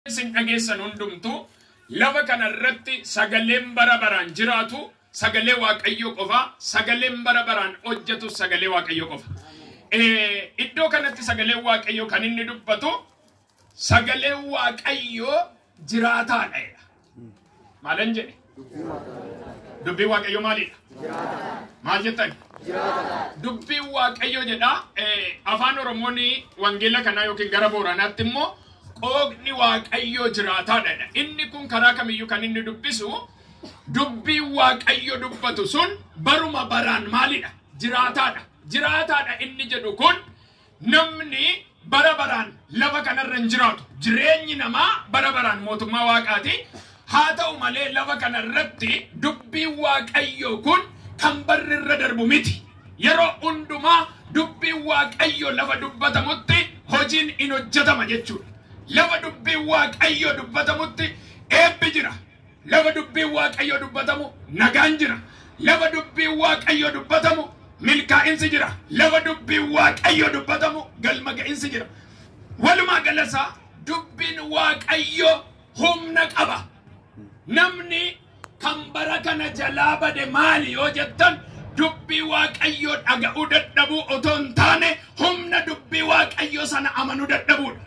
Sin dhageessan hundumtu lafa kanarratti sagaleen bara baraan jiraatu sagalee waaqayyo qofa, sagaleen bara baraan hojjetu sagalee waaqayyo qofa. Iddoo kanatti sagalee waaqayyo kan inni dubbatu sagalee waaqayyo jiraataadha. Maalan jedhe? Dubbii waaqayyo maalidha? Maal jettan? Dubbii waaqayyo jedha. Afaan Oromoon wangeela kanaa yookiin gara Booranaatti immoo Ogni waaqayyo jiraataadha. Inni kun karaa kamiyyuu kan inni dubbisu dubbii waaqayyo dubbatu sun baruma baraan maalidha? Jiraataadha. Jiraataadha inni jedhu kun namni bara baraan lafa kanarra hin jiraatu. Jireenyi namaa bara baraan mootummaa waaqaati. Haa ta'u malee lafa kanarratti dubbii waaqayyo kun kan barri irra darbu miti. Yeroo hundumaa dubbii waaqayyo lafa dubbatamutti hojiin in hojjetama jechuudha. Lafa dubbii waaqayyo dubbatamutti eebbi jira. Lafa dubbii waaqayyo dubbatamu nagaan jira. Lafa dubbii waaqayyo dubbatamu milkaa'insi jira. Lafa dubbii waaqayyo dubbatamu galma ga'iinsi jira. Walumaa galatti dubbiin waaqayyo humna qaba. Namni kan bara kana jalaa bade maali yoo jettan dubbii waaqayyo dhaga'uu dadhabuu otoo hin taane humna dubbii waaqayyo sana amanuu dadhabuudha.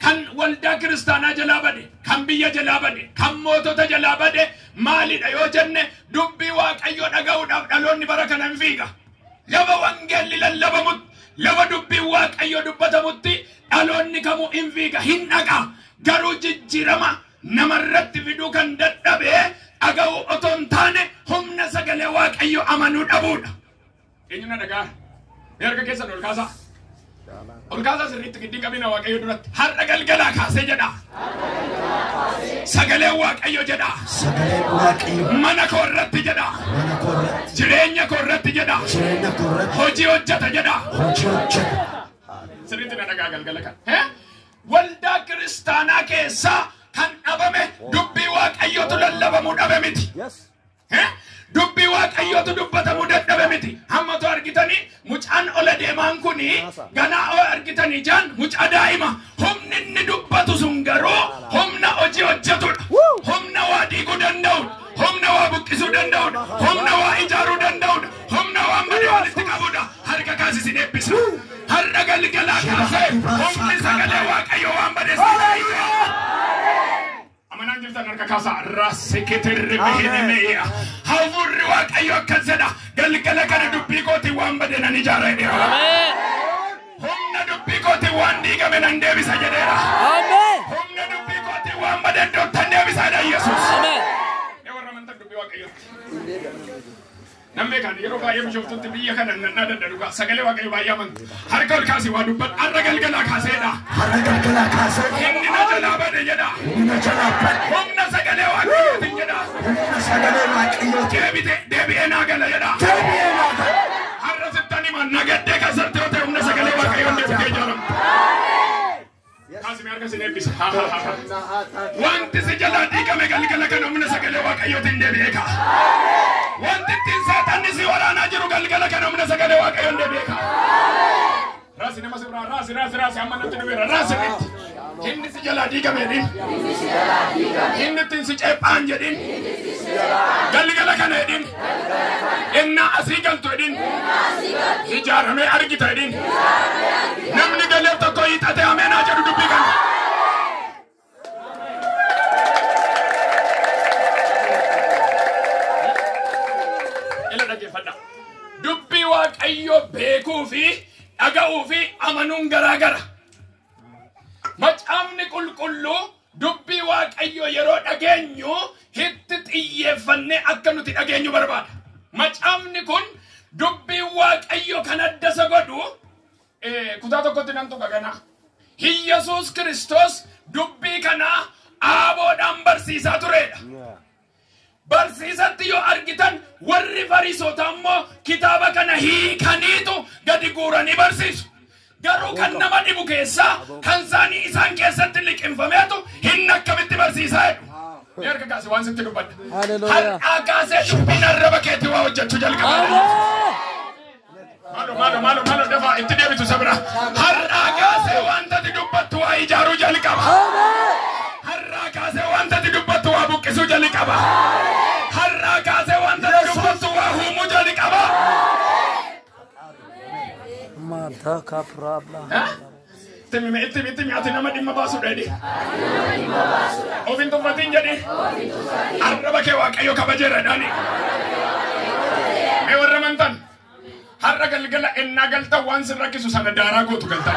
Kan waldaa kiristaanaa jalaa bade, kan biyya jalaa bade, kan mootota jalaa bade maalidha yoo jenne dubbii waaqayyo dhaga'uudhaaf dhaloonni bara kana hin fiiga. Lafa wangeelli lallabamutti, lafa dubbii waaqayyo dubbatamutti dhaloonni kamuu hin fiiga, hin dhaqa. Garuu jijjiirama namarratti fiduu kan dadhabe dhaga'uu otoo hin taane humna sagalee waaqayyo amanuu dhabuudha. Eenyuna dhagaa? Erga keessan ol kaasaa. Olkaasa sirriitti giddii qabina waaqayyo duratti har'a galgalaa kaasee jedha. Sagalee waaqayyo jedha. Sagalee waaqayyo mana koo irratti jedha. Jireenya koo irratti jedha. Hojii hojjeta jedha. Sirriitti na dhagaa galgala kan. Waldaa kiristaanaa keessaa kan dhabame dubbii waaqayyotu lallabamuu dhabe miti. Dubbii waaqayyotu dubbatamuu dadhabe miti. Hammatu argitanii mucaan ola deemaan kuni ganaa oo argitanii jaan mucaa daa'ima. Humni inni dubbatu sun garuu humna hojii hojjetudha. Humna waa diiguu danda'udha. Humna waa buqqisuu danda'udha. Humna waa ijaaruu danda'udha. Humna waa malee walitti qabudha. Harka kaasisin eebbisa. Har'a galgalaa kaasee humni sagalee waaqayyo waan badeessaa. Amanaan jirtan harka kaasaa raaseketerre mehenemeya. Hafuurri waaqayyo akkas jedha galgala kana dubbii kooti waan bade nan ijaara jedheera. Humna dubbii kooti waan diigame nan deebisa jedheera. Humna dubbii kooti waan bade iddootti deebisa jedha Yesuus. Warra amantaa dubbii waaqayyo. Namni kan yeroo baay'ee bishooftutti biyya kana nannaa daddaduga sagalee waaqayyo baay'ee amantu. Harka ol kaasii waa dubbadhu har'a galgalaa kaaseedha. Har'a galgalaa kaasee. Inni na jalaa bade jedha. Inni na jalaa bade. Humna sagalee waaqayyootiin jedha. Humna sagalee waaqayyootiin. Deebi'ee naa gala jedha. Deebi'ee naa gala. Har'a sittanii manna gaddee kasarte yoo ta'e humna sagalee waaqayyoon deebitee ijaaramu. Kaasime harka sin eebbisa. Wanti si jalaa diigame galgala kana humna sagalee waaqayyootiin deebi'ee ka'a. Wanti ittiin saatanni si waraanaa jiru galgala kana humna sagalee waaqayyoon deebi'ee ka'a. Raasi nama sirraa raasi amma natti dhubeera raasi itti. Inni si jalaa diigame jedhin. Inni ittiin si ceephaan jedhin. Galgala kana jedhin. Innaa asii galtu jedhin. Ijaaramee argita jedhin. Namni galeef tokko hiixatee ameenaa jedhu dubbii kana. Ila dhaggeeffadha. Dubbii waaqayyo beekuu fi dhaga'uu fi amanuun garaagara. Macaafni qulqulluu dubbii waaqayyo yeroo dhageenyu itti xiyyeeffannee akka nuti dhageenyu barbaada. Macaafni kun dubbii waaqayyo kan adda isa godhu kutaa tokkotti nan tuqa gana. Yesuus Kiristoos dubbii kanaa aaboodhaan barsiisaa turedha. Barsiisatti yoo argitan warri Fariisota immoo kitaaba kana hiikaniitu gadi guuranii barsiisu. Garuu kan nama dhibu keessaa kan isaanii isaan keessatti liqinfameetu hin akkamitti barsiisaa jedhu. Erga kaasee waan sitti dubbadha. Har'aa kaasee dubbiin arraba keetii waa hojjechuu jalqaba. Maalo dafaa itti deebitu sabira. Har'aa kaasee wanta dubbattu waa ijaaruu jalqaba. wanta dubbatu waa buqqisuu jalli qaba. Har'aa kaasee wanta dubbatu waa huumuu jalli qaba. Madaka problem. Timi ati nama dhimma baasuu dheedhi. Ofiin tuffatiin jedhi. Arraba kee Waaqayyo kabajeeradhaani. Mee warra amantan har'a galgala ennaa galtan waan sin rakkisu sana daaraa gootu galtan.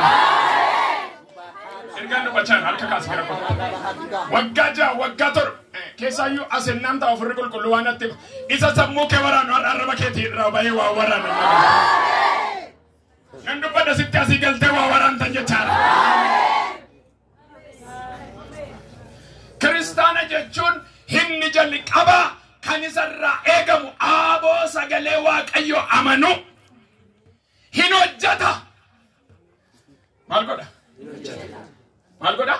Ergaan dubbachaan harka kaas gara koo. Waggaa ja'a waggaa torba keessaayyuu as ennaan ta'a ofirri qulqulluu waan atti isa sammuu kee waraanu arraba keetii irraa bahee waa waraanu. Nan dubbadha sitti asii galtee waa waraantan jechaadha. Kiristaana jechuun hinni jalli qabaa kan isarraa eegamu aaboo sagalee Waaqayyo amanu hin hojjeta. Maal godha? Maal godha?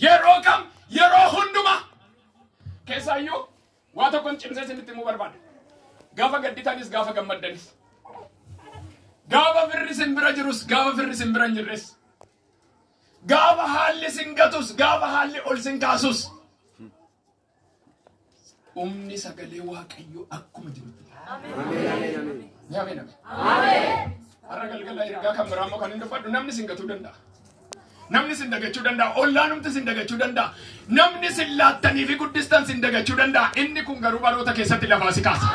Yeroo kam? Yeroo hunduma. Keessaayyuu waa tokkoon cimsee sinitti himuu barbaada. Gaafa gadditanis gaafa gammaddanis. Gaafa firri sin bira jirus gaafa firri sin bira hin jirres. Gaafa haalli sin gatus gaafa haalli ol sin kaasus. Umni sagalee Waaqayyo akkuma jirutti. Ameen. Ameen. Har'a galgala ergaa kan biraa immoo kan hin dubbadhu namni sin gatuu danda'a. Namni sin dagachuu danda'a. Ollaanumti sin dagachuu danda'a. Namni sin laattanii fi guddistan sin dagachuu danda'a. Inni kun garuu baroota keessatti lafaa si kaasa.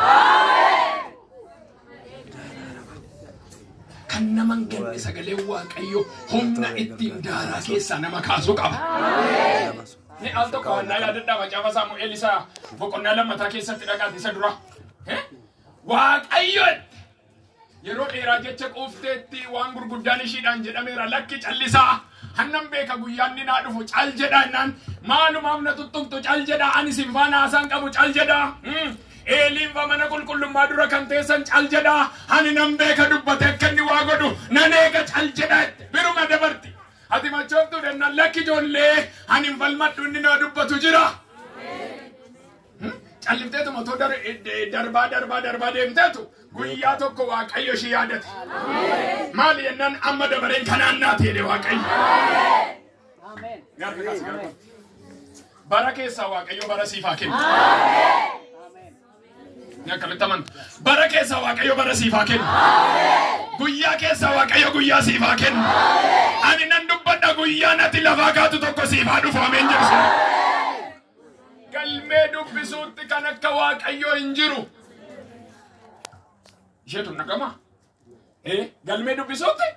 Kan naman ganne sagalee Waaqayyo humna ittiin daaraa keessaa nama kaasuu qaba. Ni al tokko waan yaadadhaa macaafa Saamu'eel isaa boqonnaa lammataa keessatti dhaqaati isa dura. Waaqayyo yeroo dheeraa jecha quufteetti waan gurguddaan ishiidhaan jedhameera lakki callisaa. Hannan beeka guyyaan ni naa dhufu cal jedhaa innaan maalumaaf na tuttuqtu cal jedhaa ani sin faana haasaan qabu cal jedhaa. Eeliin fa mana qulqullummaa dura kan teessan cal jedhaa ani nan beeka dubbate akka inni waa godhu nan eega cal jedhaa biruma dabarti. Ati machooftuu dennaan lakki ijoollee ani hin falmadhu inni naa dubbatu jira. Callifteetu matoo darbaa deemteetu guyyaa tokko Waaqayyo ishee yaadate. Maali jennaan amma dabareen kanaan naati jedhe Waaqayyo. Bara keessaa Waaqayyo bara siif haa kennu. Bara keessaa Waaqayyo bara siif haa kennu. Guyyaa keessaa Waaqayyo guyyaa siif haa kennu. Ani nan dubbadha guyyaan ati lafaa kaatu tokko siif haa dhufu ameen jedhu. Galmee dubbisuutti kan akka Waaqayyo hin jiru. Isheetu nagama. Galmee dubbisuutti.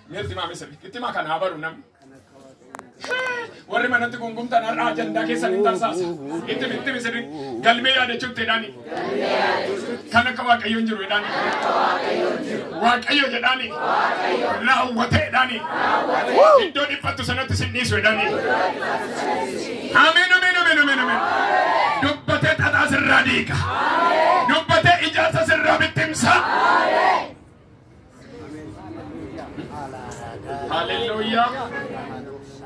Meerti maa misiri. Itti maa kan haa baru namni. Warri manatti gungumtaan har'a ajandaa keessan hin tarsaasa. Itti misiri. Galmee yaadachuutti jedhaani. Kan akka Waaqayyo hin jiru jedhaani. Waaqayyo jedhaani. Raawwate jedhaani. Iddoo dhiphattu sanatti sin dhiisu jedhaani. Ameen. Dubbatee xaxaa sirraa diiga. Dubbatee ijaarsa sirraa bittimsa. Hallelujah.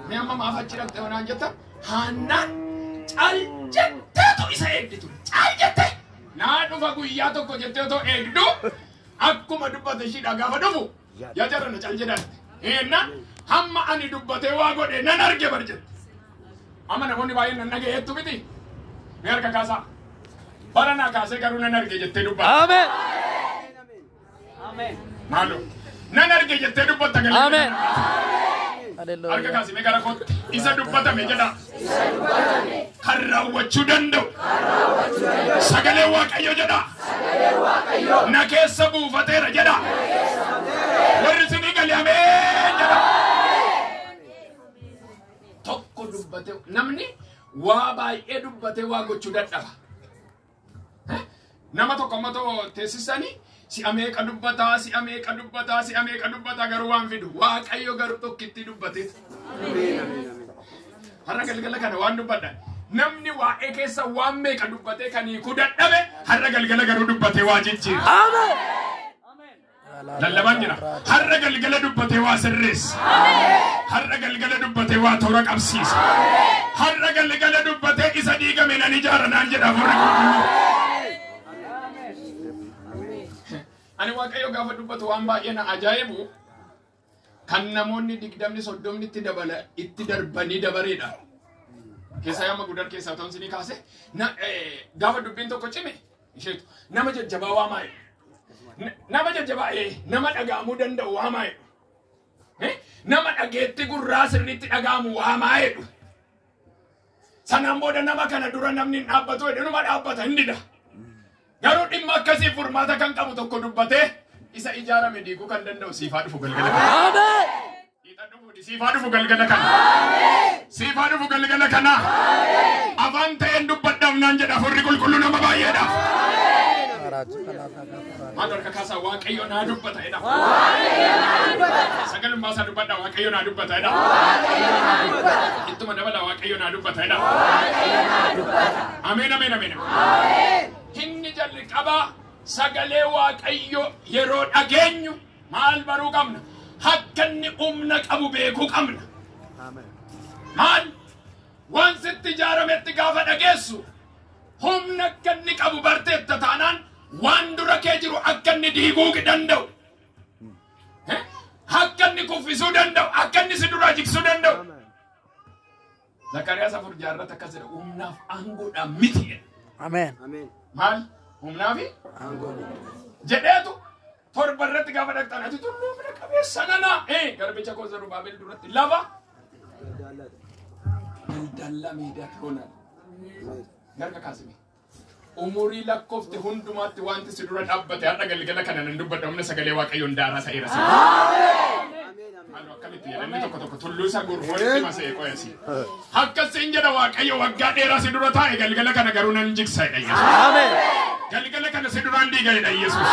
Mee amma maaf achi dhaqxe wanaan jetta? Haannaan cal jetteetu isa eegditu. Cal jettee. Naa dhufa guyyaa tokko jettee otoo eegdu akkuma dubbate ishiidhaa gaafa dhufu yaa jarana cal jedhan. Hamma ani dubbatee waa godhe nan arge bar jette. Amma namoonni baay'een nan dhaga'eettu miti. Mee harka kaasaa. Bara naa kaasee garuu nan arge jettee dubbatta. Ameen. Maaloo. Nan arge jettee dubbatta galii. Ameen. Harka kaasii mee gara kootti. Isa dubbatame jedha. Kan raawwachuu danda'u. Sagalee Waaqayyo jedha. Na keessa buufateera jedha. Warri sinii galee ameen jedha. Tokko dubbate namni waa baay'ee dubbate waa gochuu dadhaba. Nama tokko ammatoo teessisanii si'a meeqa dubbataa garuu waan fidu Waaqayyo garuu tokkitti dubbate. Har'a galgala kana waan dubbadha. Namni waa'ee keessa waan meeqa dubbatee kan hiikuu dadhabe har'a galgala garuu dubbatee waa jijjiira. Lallabaan jira. Har'a galgala dubbatee waa sirreessa. Har'a galgala dubbatee waa toora qabsiisa. Har'a galgala dubbatee isa diigame nan ijaara naan jedha warri qulqulluu. Ani Waaqayyo gaafa dubbatu waan baay'ee na ajaa'ibu kan namoonni 20-30 itti darbanii dabareedha. Keessa yaama guddaa keessa ta'uun sinii kaase gaafa dubbiin tokko cime isheetu nama jajjabaa waamaa jedhu. Nama jajjabaa nama dhagaamuu danda'u waamaa jedhu. Nama dhageetti gurraa sirriitti dhagaamu waamaa jedhu. Sanaan booda nama kana dura namni hin dhaabbatu jedhu numa dhaabbata hin dida. Garuu dhimma akkasii furmaata kan qabu tokko dubbatee isa ijaarame diiguu kan danda'u siifaa dhufu galgala kana. Siifaa dhufu galgala kana. Siifaa dhufu galgala kana. Afaan ta'een dubbadhaaf naan jedha furri qulqulluu nama baay'eedhaaf. Maal harka kaasaa waaqayyo naa dubbata jedha. Sagalummaa isaa dubbadha waaqayyo naa dubbata jedha. Ittuma dabala waaqayyo naa dubbata jedha. Ameen ameen ameen. Inni jalqabaa sagalee waaqayyo yeroo dhageenyu maal baruu qabna? Akka inni humna qabu beekuu qabna. Maal? Waan sitti ijaarametti gaafa dhageessu humna akka inni qabu barteetta taanaan waan dura kee jiru akka inni diiguu danda'u. Akka inni kuffisuu danda'u. Akka inni si dura jigsuu danda'u. Zakariyaas 4 jaarrata akkas jedha humnaaf aangoodhaan miti. Ameen. Maal? Humnaafi? Jedheetu torba irratti gaafa dhaqxan ati tulluu fira qabeessa nana. Garbicha koo Zarubaabel duratti lafa daldala miidiyaa koonaan garga kaasime. Umurii lakkoofte hundumaatti wanti si dura dhaabbate har'a galgala kana nan dubbadha humna sagalee waaqayyoon daaraa sa'eera si. Maaloo akkamitti jedhamni tokko tokko tulluu isa gurgurratti masee qoyasi. Akkasiin jedha waaqayyo waggaa dheeraa si dura taa'e galgala kana garuu nan jigsa jedha Yesuus. Galgala kana si duraan diiga jedha Yesuus.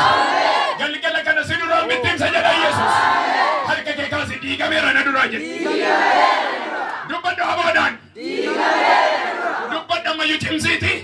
Galgala kana si duraan bittinsa jedha Yesuus. Harka kee kaasi diigameera na duraa jedha. Dubbadha aboodhaan. Dubbadha mayyuu cimsiiti.